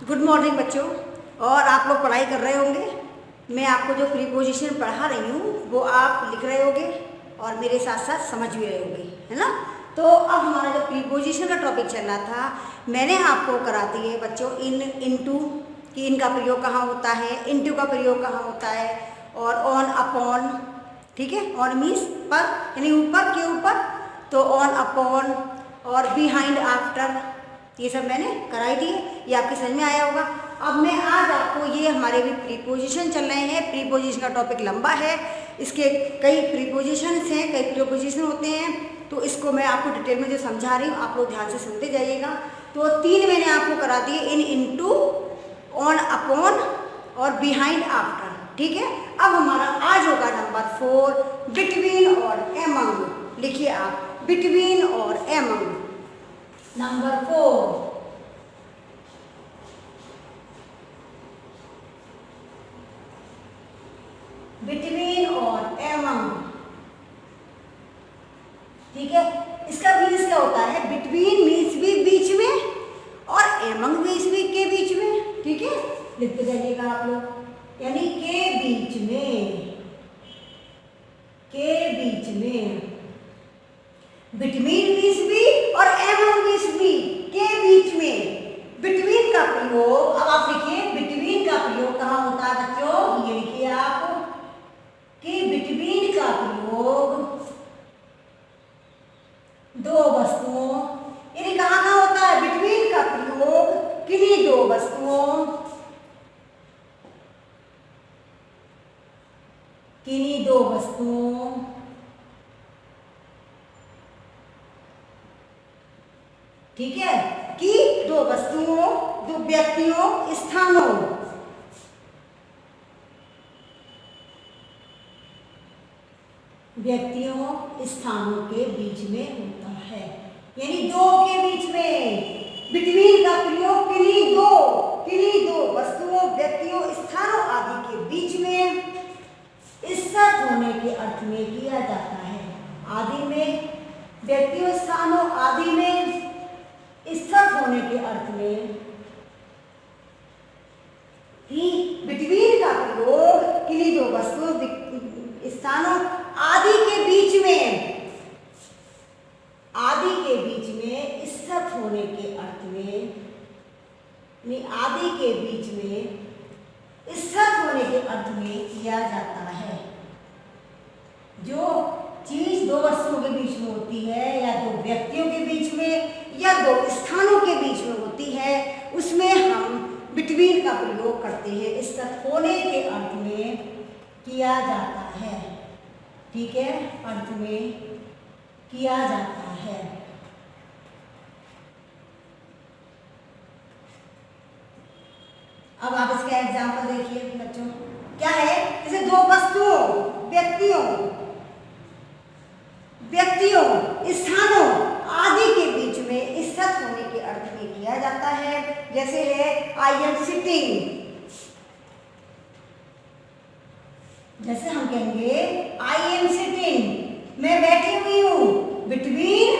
Good morning बच्चों। और आप लोग पढ़ाई कर रहे होंगे। मैं आपको जो प्रीपोजिशन पढ़ा रही हूँ वो आप लिख रहे होंगे और मेरे साथ साथ समझ भी रहे होंगे, है ना। तो अब हमारा जो प्रीपोजिशन का टॉपिक चल रहा था, मैंने आपको करा दिए बच्चों इन, इनटू कि इनका प्रयोग कहाँ होता है, इनटू का प्रयोग कहाँ होता है, और ऑन, अपॉन। ठीक है, ऑन मीन्स पर, यानी ऊपर के ऊपर, तो ऑन, अपॉन, और बिहाइंड, आफ्टर, ये सब मैंने कराई दी है। ये आपके समझ में आया होगा। अब मैं आज आपको, ये हमारे भी प्रीपोजिशन चल रहे हैं, प्रीपोजिशन का टॉपिक लंबा है, इसके कई प्रीपोजिशंस हैं, कई प्रीपोजिशन होते हैं, तो इसको मैं आपको डिटेल में जो समझा रही हूँ आप लोग ध्यान से सुनते जाइएगा। तो 3 मैंने आपको करा दिए, इन, इनटू, ऑन, अपॉन और बिहाइंड, आफ्टर। ठीक है, अब हमारा आज होगा नंबर 4, बिटवीन और एमंग। लिखिए आप, बिटवीन और एमंग। नंबर 4, बिटवीन और एमंग। ठीक है, इसका मीन्स क्या होता है? बिटवीन मीन्स भी बीच में, और एमंग मीन्स भी के बीच में। ठीक है, लिखते जाइएगा आप लोग, यानी के बीच में, के बीच में। बिटवीन मीन्स भी और एमंग मीन्स भी, के बीच में। बिटवीन का प्रयोग, अब आप लिखिए बिटवीन का प्रयोग कहाँ होता है बच्चों? ये लिखिए आप कि बिटवीन का प्रयोग दो वस्तुओं, यानी कहाँ कहाँ होता है? बिटवीन का प्रयोग किन्हीं दो वस्तुओं, किन्हीं दो वस्तुओं, ठीक है, कि दो वस्तुओं, दो व्यक्तियों, स्थानों, व्यक्तियों, स्थानों के बीच में होता है, यानी दो के बीच में। बिटवीन का प्रयोग किन्हीं दो वस्तुओं, व्यक्तियों, स्थानों आदि के बीच में स्थित होने के अर्थ में किया जाता है। आदि में, व्यक्तियों, स्थानों आदि में स्थित होने के अर्थ में ही बिटवीन का प्रयोग किन्हीं दो वस्तुओं, स्थानों आदि के बीच में, आदि के बीच में स्थित होने के अर्थ में, आदि के बीच में स्थित होने के अर्थ में किया जाता है। जो चीज दो वस्तुओं के बीच में होती है, या दो व्यक्तियों के बीच में, या दो स्थानों के बीच में होती है, उसमें हम बिटवीन का प्रयोग करते हैं, स्थित होने के अर्थ में किया जाता है। ठीक है, अर्थ में किया जाता है। अब आप इसका एग्जाम्पल देखिए बच्चों, क्या है? जैसे दो वस्तुओं, व्यक्तियों, स्थानों आदि के बीच में स्थित होने के अर्थ में किया जाता है। जैसे है आई एम सिटिंग, जैसे हम कहेंगे आई एम सिटिंग, मैं बैठी हुई हूं। बिटवीन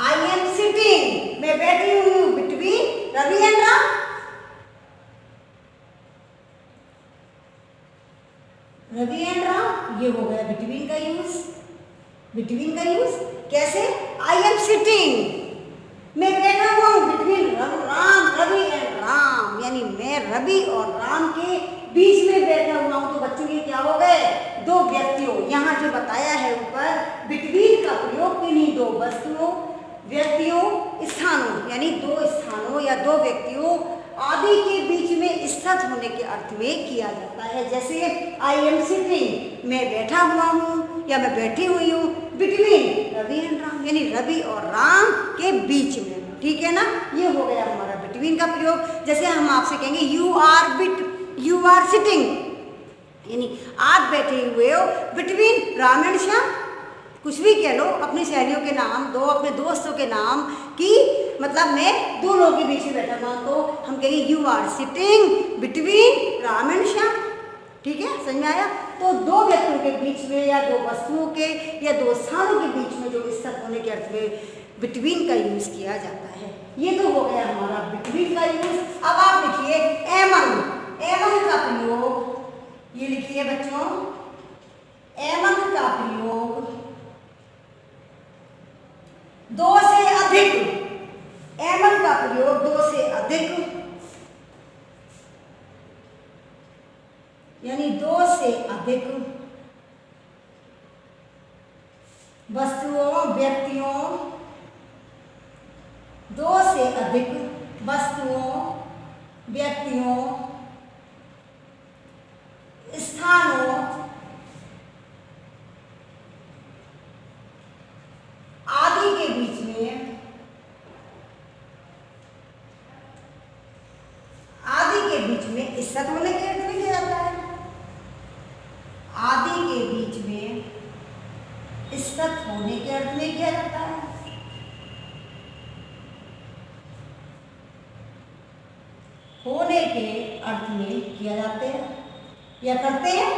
आई एम सिटिंग, मैं बैठी हुई हूं, between Ravi and Ram. Ravi and Ram, ये हो गया बिटवीन का यूज। बिटवीन का यूज कैसे? आई एम सिटिंग, मैं बैठा हुआ हूं बिटवीन राम, रवि एंड राम, यानी मैं रवि और राम के बीच में बैठा हुआ हूं। तो बच्चों ये क्या हो गए? दो व्यक्तियों, यहाँ जो बताया है ऊपर, बिटवीन का प्रयोग किन्हीं दो वस्तुओं, व्यक्तियों, स्थानों, यानी दो स्थानों या दो व्यक्तियों आदि के बीच में स्थित होने के अर्थ में किया जाता है। जैसे आई एम सिटिंग, मैं बैठा हुआ हूँ या मैं बैठी हुई हूँ, बिटवीन रवि एंड राम, यानी रवि और राम के बीच में। ठीक है ना, ये हो गया हमारा बिटवीन का प्रयोग। जैसे हम आपसे कहेंगे यू आर सिटिंग, यानी आप बैठे हुए हो बिटवीन राम एंड श्याम। कुछ भी कह लो, अपनी सहेलियों के नाम दो, अपने दोस्तों के नाम, कि मतलब मैं दो लोगों के बीच में बैठा हुआ, तो हम कहेंगे you are sitting between Ram and Shyam. ठीक है, समझ में आया? तो दो व्यक्तियों के बीच में, या दो वस्तुओं के, या दो स्थानों के बीच में जो स्थित होने के अर्थ में बिटवीन का यूज किया जाता है। है। ये तो हो गया हमारा बिटवीन का यूज। अब आप लिखिए एमंग। एमंग का प्रयोग, ये लिखिए बच्चों, एमंग का प्रयोग दो से अधिक, एमंग का प्रयोग दो से अधिक यानी दो से अधिक वस्तुओं, व्यक्तियों, दो से अधिक वस्तुओं, व्यक्तियों, स्थानों आदि के बीच में, आदि के बीच में इज्जत होने के अर्थ में किया जाता है। आदि के बीच में इज्जत होने के अर्थ में किया जाता है। होने के अर्थ में किया जाते हैं या करते हैं,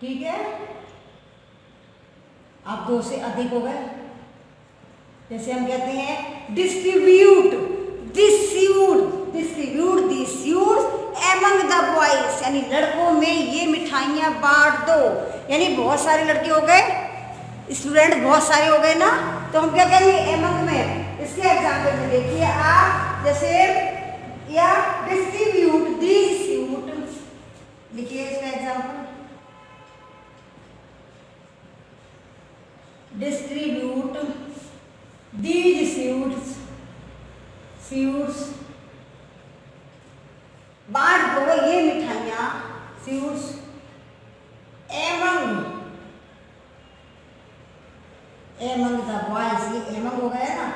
ठीक है। आप दो से अधिक हो गए, जैसे हम कहते हैं distribute, distribute, distribute this among the boys, यानी लड़कों में ये मिठाइयाँ बांट दो। यानी बहुत सारे लड़के हो गए, स्टूडेंट बहुत सारे हो गए ना, तो हम क्या करेंगे एमंग में। इसके एग्जाम्पल में देखिए आप, जैसे या डिस्ट्रीब्यूट दीज स्यूट, लिखिए इसका example, distribute these suites, suites बांट दो ये मिठाइयाँ, suites among, among the boys, ये एमंग हो गया ना,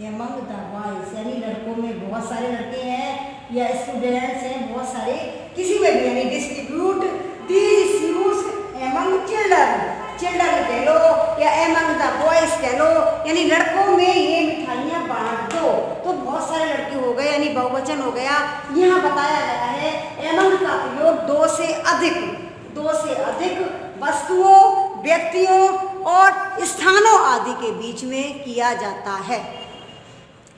एमंग द बॉयज यानी लड़कों में बहुत सारे लड़के हैं या स्टूडेंट्स हैं बहुत सारे, किसी में भी, यानी distribute these suits among children, children कह लो या एमंग द बॉयज कह लो, यानी लड़कों में ये मिठाइयाँ बांट दो। तो बहुत सारे लड़के हो गए यानी बहुवचन हो गया। यहाँ बताया गया है एमंग का प्रयोग दो से अधिक, दो से अधिक वस्तुओं, व्यक्तियों और स्थानों आदि के बीच में किया जाता है।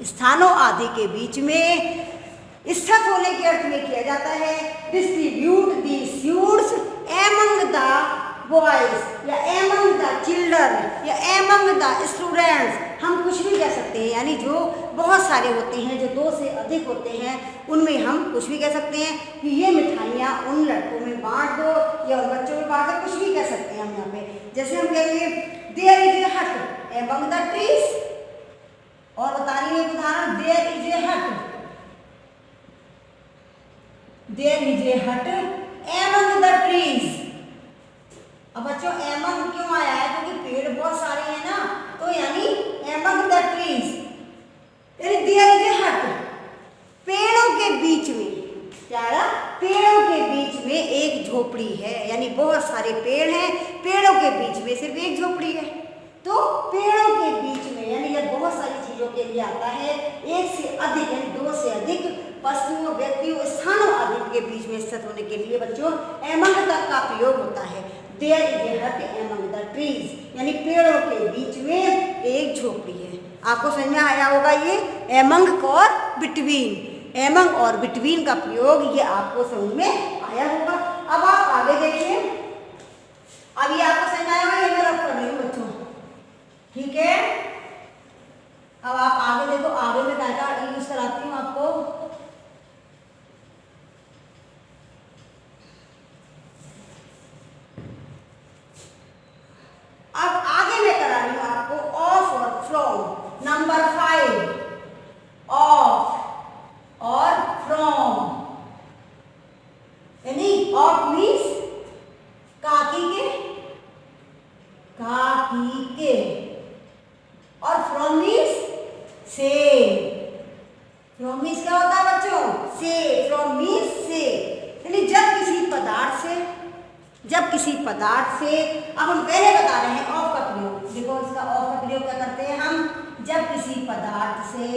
स्थानों आदि के बीच में स्थित होने के अर्थ में किया जाता है। Distribute the suits among the boys या एमंग द चिल्ड्रन या एमंग द स्टूडेंट्स, हम कुछ भी कह सकते हैं, यानी जो बहुत सारे होते हैं, जो दो से अधिक होते हैं, उनमें हम कुछ भी कह सकते हैं कि ये मिठाइयाँ उन लड़कों में बांट दो या उन बच्चों में बांट दो, कुछ भी कह सकते हैं हम यहाँ पे। जैसे हम कहेंगे देयर इज ए हट एमंग द ट्रीज, और बता रही है उदाहरण, देयर इज ए हट, देयर इज ए हट एमंग द ट्रीज। अब बच्चों एमंग क्यों आया है, क्योंकि पेड़ बहुत सारे हैं ना, तो यानी एमंग द ट्रीज, यानी देयर इज ए हट, पेड़ों के बीच में, क्या, पेड़ों के बीच में एक झोपड़ी है, यानी बहुत सारे पेड़ हैं, पेड़ों के बीच में सिर्फ एक झोपड़ी है। तो पेड़ों के बीच में यानी यह बहुत सारी चीजों के लिए आता है, एक से अधिक यानी दो से अधिक वस्तुओं, व्यक्तियों, स्थानों आदि के बीच में स्थित होने के लिए बच्चों एमंग तक का प्रयोग होता है। देयर इज ए हट एमंग द ट्रीज, यानी पेड़ों के बीच में एक झोपड़ी है। आपको समझ में आया होगा ये एमंग और बिटवीन, एमंग और बिटवीन का प्रयोग, ये आपको समझ में आया होगा। अब आप आगे देखिए, अब ये आपको समझ आया होगा, ये मैं रख कर रही हूँ बच्चों, ठीक है। अब आप आगे देखो, आगे में क्या क्या यूज कराती हूँ आपको। अब आगे मैं करा रही हूँ आपको ऑफ और फ्रॉम। नंबर 5 ऑफ और फ्रॉम, यानी ऑफ मीन्स काकी के, काकी के, और फ्रॉम मीन्स से। फ्रॉम मीन्स क्या होता है बच्चों, से, फ्रॉम मीन्स से, यानी जब किसी पदार्थ से, जब किसी पदार्थ से, अब हम पहले बता रहे हैं ऑफ का प्रयोग, देखो इसका ऑफ का प्रयोग क्या करते हैं हम, जब किसी पदार्थ से,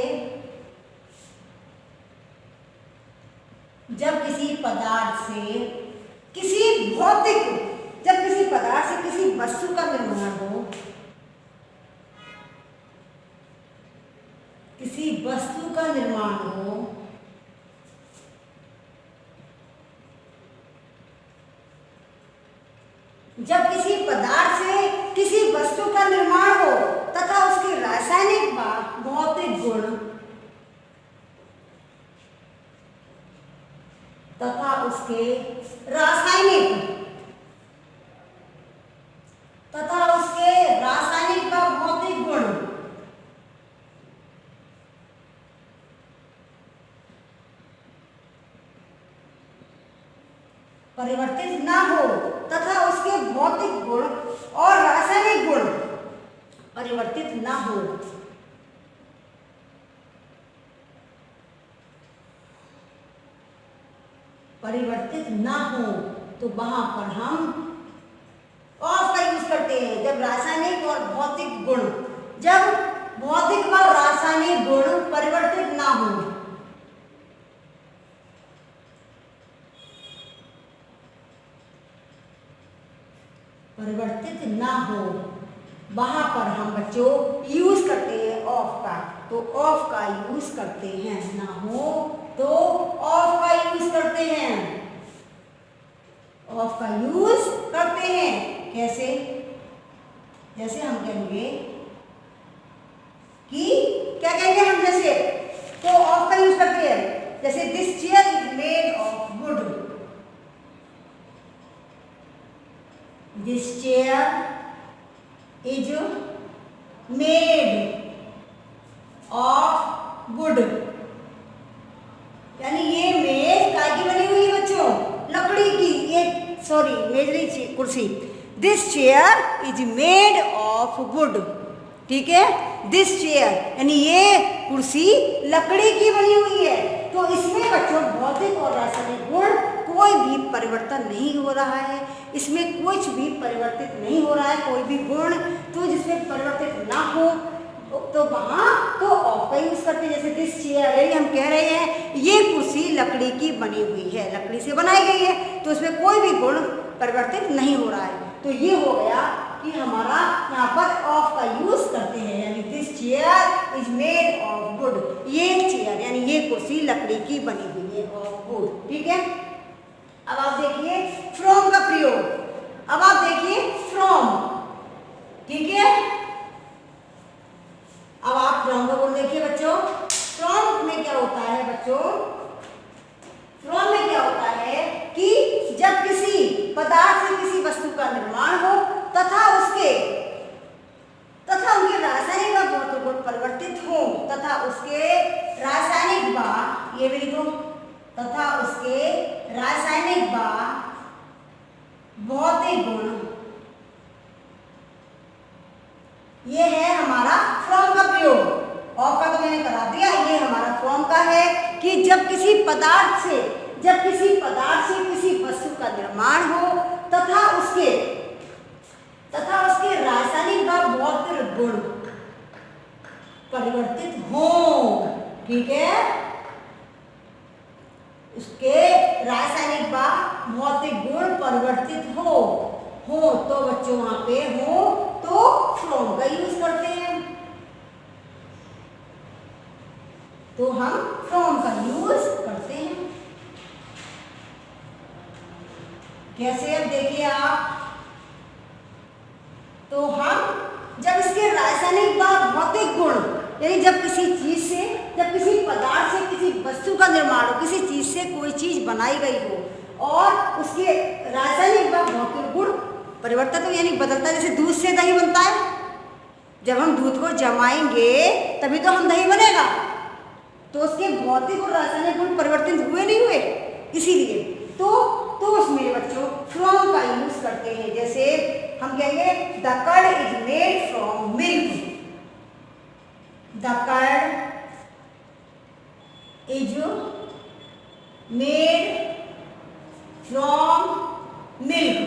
जब किसी पदार्थ से किसी भौतिक, जब किसी पदार्थ से किसी वस्तु का निर्माण हो, किसी वस्तु का निर्माण हो, जब किसी पदार्थ से किसी वस्तु का निर्माण हो तथा उसके रासायनिक व भौतिक गुण तथा उसके रासायनिक व भौतिक गुण परिवर्तित ना हो तथा उसके भौतिक गुण और रासायनिक गुण परिवर्तित ना हो। परिवर्तित ना हो तो वहां पर हम ऑफ का यूज करते हैं। जब रासायनिक और भौतिक गुण, जब भौतिक व रासायनिक गुण परिवर्तित ना हो, परिवर्तित ना हो, वहां पर हम बच्चों यूज करते हैं ऑफ का। तो ऑफ का यूज करते हैं, ना हो तो ऑफ का यूज करते हैं, ऑफ का यूज करते हैं। कैसे? जैसे हम कहेंगे कि क्या कहेंगे हम, जैसे तो ऑफ का यूज करते हैं। जैसे this chair is made of would, this chair is made of would, यानी ये मेज काय की बनी हुई है बच्चों? लकड़ी की। ये सॉरी, मेज नहीं, कुर्सी। This chair is made of would, ठीक है। दिस चेयर यानी ये कुर्सी लकड़ी की बनी हुई है। तो इसमें बच्चों भौतिक और रासायनिक गुण कोई भी परिवर्तन नहीं हो रहा है, इसमें कुछ भी परिवर्तित नहीं हो रहा है, कोई भी गुण तो जिसमें परिवर्तित ना हो तो वहां तो ऑफ का यूज करते हैं। जैसे दिस चेयर, हम कह रहे हैं ये कुर्सी लकड़ी की बनी हुई है, लकड़ी से बनाई गई है, तो इसमें कोई भी गुण परिवर्तित नहीं हो रहा है। तो ये हो गया कि हमारा यहाँ पर ऑफ का यूज करते हैं, यानी this chair is made of would, ये चेयर यानी ये कुर्सी लकड़ी की बनी हुई है, ऑफ वुड, ठीक है। अब आप देखिए फ्रॉम का प्रयोग, अब आप देखिए फ्रॉम, ठीक है। अब आप फ्रॉम का गुण देखिए बच्चों। फ्रॉम में क्या होता है बच्चों? फ्रॉम में क्या होता है कि जब किसी पदार्थ से किसी वस्तु का निर्माण हो तथा उनके रासायनिक व भौतिक गुण परिवर्तित हो तथा उसके रासायनिक व, ये भी लिखो, तथा उसके रासायनिक व भौतिक गुण, ये है हमारा फ्रॉम का प्रयोग। ऑफ का तो मैंने करा दिया, ये हमारा फ्रॉम का है कि जब किसी पदार्थ से किसी वस्तु का निर्माण हो तथा उसके रासायनिक व भौतिक गुण परिवर्तित हो, ठीक है। उसके रासायनिक व भौतिक गुण परिवर्तित हो तो बच्चों वहां पे हो तो फ्रॉम का यूज करते हैं। तो हम फ्रॉम का यूज करते हैं। कैसे? अब देखिए आप, तो हम जब इसके रासायनिक व भौतिक गुण, यानी जब किसी चीज से, जब किसी पदार्थ से किसी वस्तु का निर्माण हो, किसी चीज से कोई चीज बनाई गई हो और उसके रासायनिक व भौतिक गुण परिवर्तन हो, यानी बदलता, जैसे दूध से दही बनता है, जब हम दूध को जमाएंगे तभी तो हम दही बनेगा, तो उसके भौतिक और रासायनिक गुण परिवर्तित हुए नहीं हुए, इसीलिए तो उसमें बच्चों फ्रॉम का यूज करते हैं। जैसे हम कहेंगे the curd is made from milk, the curd is made from milk,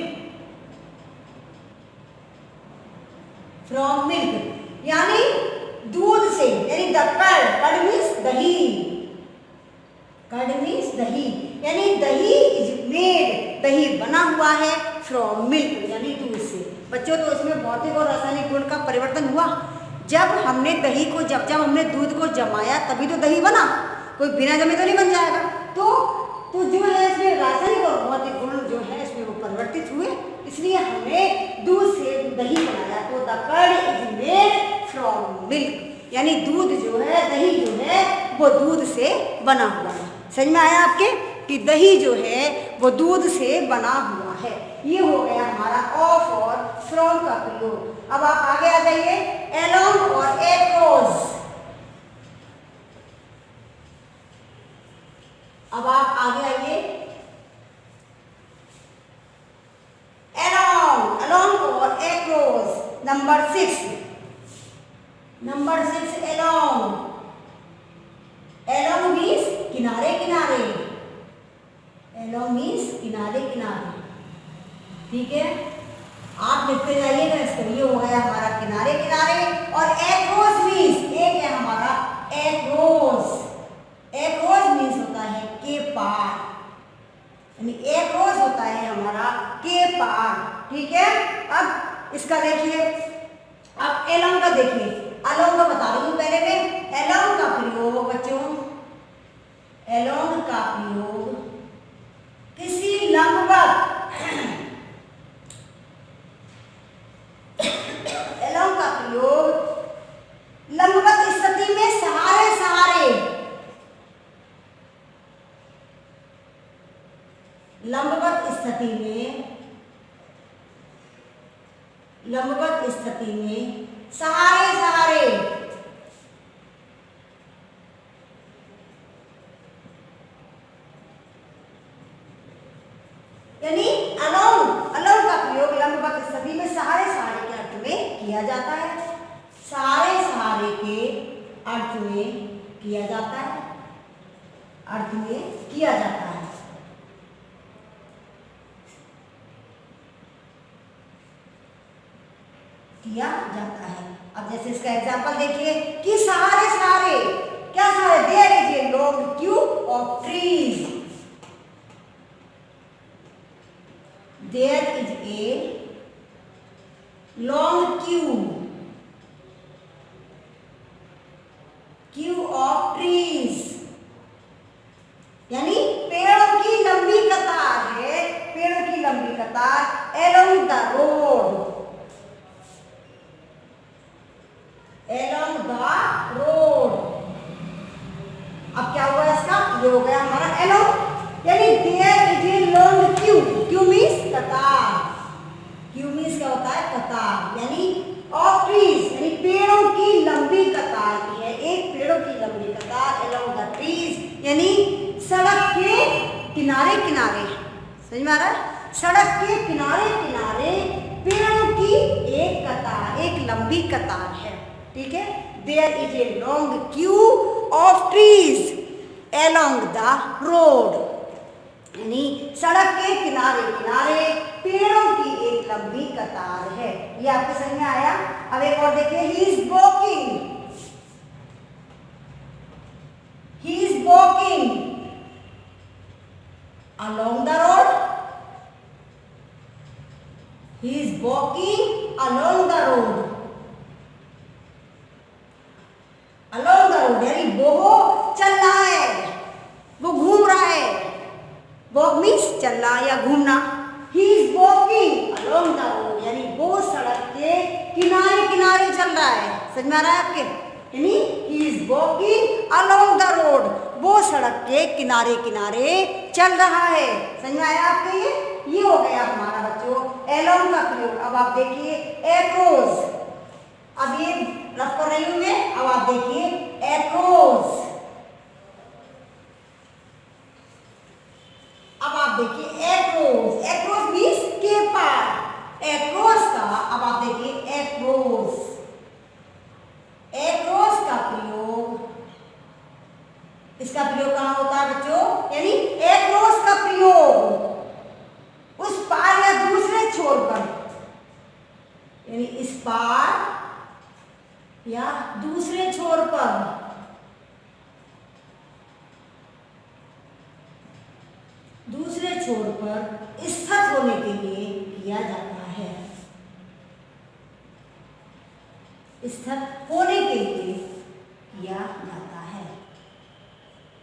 from milk यानी दूध से, यानी the curd means dahi, curd means dahi, यानी दही इज मेड, दही बना हुआ है फ्रॉम मिल्क यानी दूध से। बच्चों तो इसमें भौतिक और रासायनिक गुण का परिवर्तन हुआ। जब हमने दही को जब हमने दूध को जमाया तभी तो दही बना, कोई बिना जमे तो नहीं बन जाएगा। तो जो है इसमें रासायनिक और भौतिक गुण जो है इसमें वो परिवर्तित हुए, इसलिए हमने दूध से दही बनाया। तो the curd is made from milk, यानी दूध जो है, दही जो है वो दूध से बना हुआ है। समझ में आया आपके कि दही जो है वो दूध से बना हुआ है। ये हो गया हमारा ऑफ और फ्रॉम का प्रयोग। अब आप आगे आ जाइए, एलोंग और एक्रॉस। अब आप आगे आइए, एलोंग, एलोंग और across. Number 6 along. Along means किनारे किनारे, एलोंग मीन्स किनारे किनारे, ठीक है। आप लिखते जाइएगा इसको। ये हो गया हमारा किनारे किनारे। और एक्रॉस मीन्स, एक है हमारा एक्रॉस। एक्रॉस मीन्स होता है के पार, यानी एक्रॉस होता है हमारा के पार, ठीक है। अब इसका देखिए, अब एलोंग का देखिए। अलोंग का बता रही हूँ पहले में। एलोंग का प्रयोग बच्चों, एलोंग का प्रयोग किसी लंबवत, एलोंग का प्रयोग लंबवत स्थिति में सहारे सहारे, लंबवत स्थिति में, लंबवत स्थिति में सहारे सहारे, यानी अलोंग, अलोंग का प्रयोग लंबवत स्थिति में सहारे सहारे के अर्थ में किया जाता है। सहारे सहारे के अर्थ में किया जाता है, अर्थ में किया जाता है। किया जाता है। अब जैसे इसका एग्जांपल देखिए कि सहारे सहारे, क्या सहारे? There is a long queue of trees, there is a long queue of trees, यानी पेड़ों की लंबी कतार है, पेड़ों की लंबी कतार along the road, along the road। अब क्या हुआ इसका? ये हो गया हमारा along, यानी there is a long queue, queue means कतार, queue means क्या होता है? कतार, यानी of trees, यानी पेड़ों की लंबी कतार की है, एक पेड़ों की लंबी कतार along the trees, यानी सड़क के किनारे किनारे। समझ में आ रहा है? सड़क के किनारे किनारे पेड़ों की एक कतार, एक लंबी कतार है, ठीक है। There is a long queue of trees along the road, यानी सड़क के किनारे किनारे पेड़ों की एक लंबी कतार है। ये आपको समझ में आया? अब एक और देखिए, he is walking along the road, he is walking along the road, along the road, यानी वो चल रहा है, वो घूम रहा है। वॉक मीन्स चलना या घूमना। He is walking along the road, यानी वो सड़क के किनारे किनारे चल रहा है। समझ में आ रहा है आपके? यानी he is walking along the road, वो सड़क के किनारे किनारे चल रहा है। समझ में आया आपके? ये हो गया हमारा बच्चों एलोंग का प्रयोग। अब आप देखिए एक्रॉस, अब ये रफ कर रही हूं मैं। अब आप देखिए एक्रॉस, अब आप देखिए एक्रॉस, एक्रॉस मीन्स के पार, एक्रॉस का। अब आप देखिए एक्रॉस, एक्रॉस का प्रयोग, इसका प्रयोग कहां होता है बच्चों? यानी एक्रॉस का प्रयोग उस पार या दूसरे छोर पर, यानी इस पार या दूसरे छोर पर, दूसरे छोर पर स्थित होने के लिए किया जाता है, स्थित होने के लिए किया जाता है।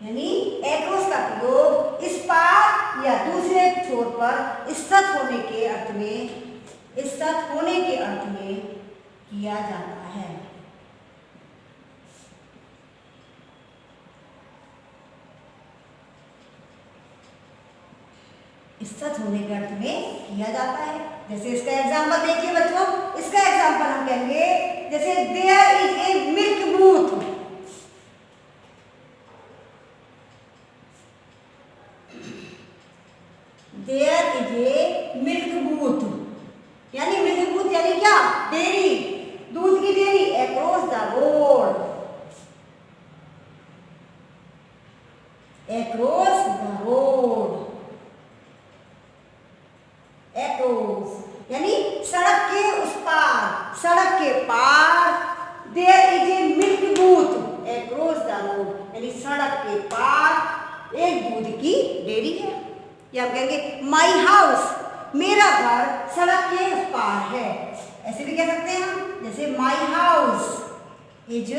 यानी एक्रॉस का प्रयोग इस पार या दूसरे छोर पर स्थित होने के अर्थ में किया जाता है। स्थित होने के अर्थ में किया जाता है। जैसे इसका एग्जांपल देखिए बच्चों, इसका एग्जांपल हम कहेंगे जैसे there is a milk booth. There is a milk booth यानी मिल्क बूथ यानी क्या? डेयरी, दूध की dairy. Across the road, across the road, across यानी सड़क के उस पार, सड़क के पार। There is a milk booth across the road यानी सड़क के पार एक दूध की डेयरी है। या हम कहेंगे माई हाउस, मेरा घर सड़क के उस पार है। ऐसे भी कह सकते हैं हम, जैसे माई house is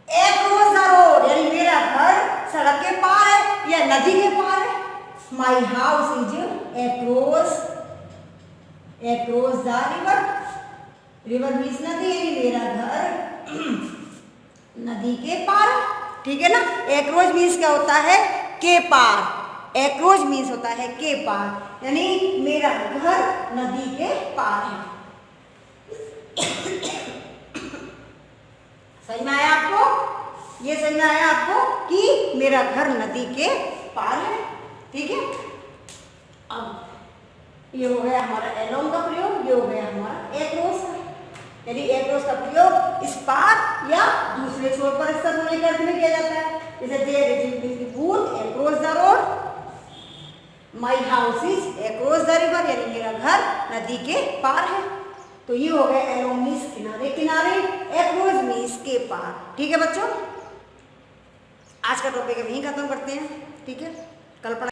across the road यानी मेरा घर सड़क के पार है या नदी के पार है। माई house is across the river. River means नदी यानी मेरा घर नदी के पार है। ठीक है ना। अक्रॉस मीन्स क्या होता है? के पार। एक्रॉस मीन्स होता है के पार यानी मेरा घर नदी के पार है। समझ में आया आपको? ये समझ में आया आपको कि मेरा घर नदी के पार है। ठीक है। अब ये हो गया हमारा एलोंग का प्रयोग, ये हो गया हमारा एक्रॉस का। यानी एक्रॉस का प्रयोग इस पार या दूसरे छोर पर स्थित होने के अर्थ में किया जाता है। जैसे there is a milk booth across the road, my house is across the river यानी मेरा घर नदी के पार है। तो ये हो गया एलोंग मीन्स किनारे किनारे, अक्रॉस मीन्स के पार। ठीक है बच्चों, आज का टॉपिक यहीं खत्म करते हैं। ठीक है, कल पढ़ा